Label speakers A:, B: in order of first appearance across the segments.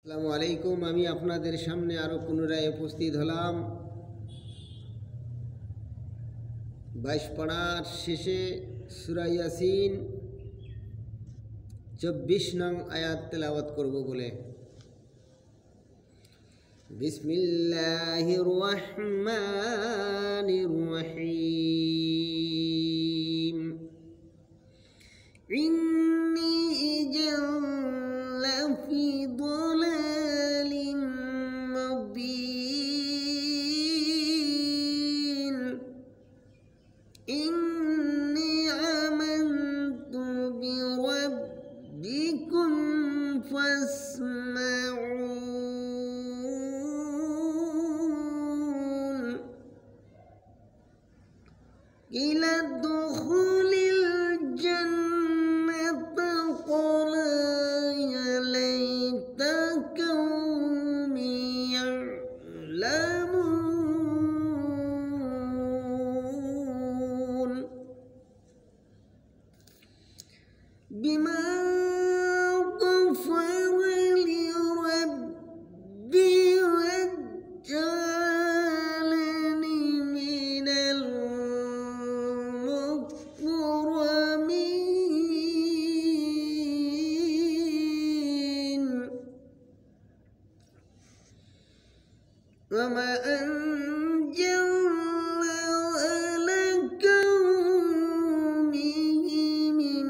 A: আসসালামু আলাইকুম। আমি আপনাদের সামনে আরও পুনরায় উপস্থিত হলাম 22 পাড়ার শেষে সূরা ইয়াসিন 24 নং আয়াত তেলাওয়াত করব বলে। বিসমিল্লাহির রহমানির রহিম। ইন্নী লাফি দালালিম মুবিন। ইন্নী আমানতু বিরাব্বিকুম ফাসমাউন। ইলা দুখুলিল জান্নাতি ক্বাল ইয়া লাইতা কওমি ইয়ালামুন বিমা গফারা লি রাব্বি ওয়াজআলানি মিনাল মুকরামিন। وما أنزلنا على قومه من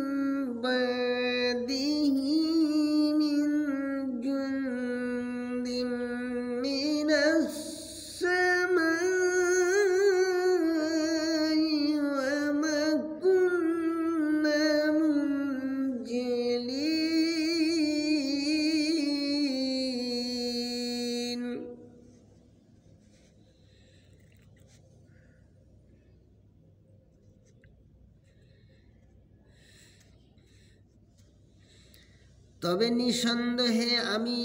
A: بعده من جند من السماء وما كنا منزلين। তবে নিঃসন্দেহে আমি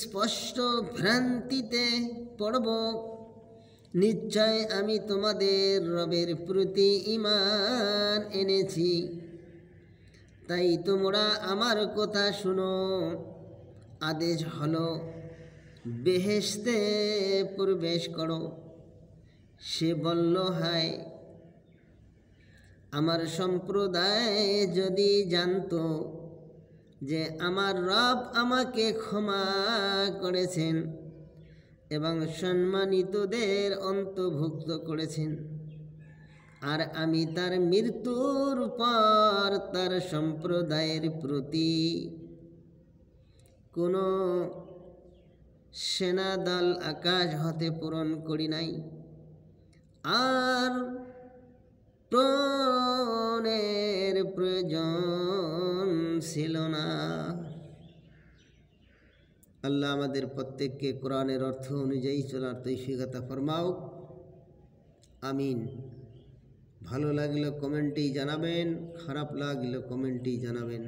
A: স্পষ্ট ভ্রান্তিতে পড়ব। নিশ্চয় আমি তোমাদের রবের প্রতি ঈমান এনেছি, তাই তোমরা আমার কথা শুনো। আদেশ হলো বেহেশতে প্রবেশ করো। সে বলল, হায়, আমার সম্প্রদায় যদি জানতো যে আমার রব আমাকে ক্ষমা করেছেন এবং সম্মানিতদের অন্তর্ভুক্ত করেছেন, আর আমি তার মৃত্যুর পর তার সম্প্রদায়ের প্রতি কোনো সেনাদল আকাশ হতে প্রেরণ করি নাই, আর প্রাণের প্রয়োজন ছিল না। আল্লাহ আমাদের প্রত্যেককে কোরআনের অর্থ অনুযায়ী চলার তৌফিক আতা ফরমাও, আমিন। ভালো লাগলে কমেন্টেই জানাবেন, খারাপ লাগলে কমেন্টেই জানাবেন।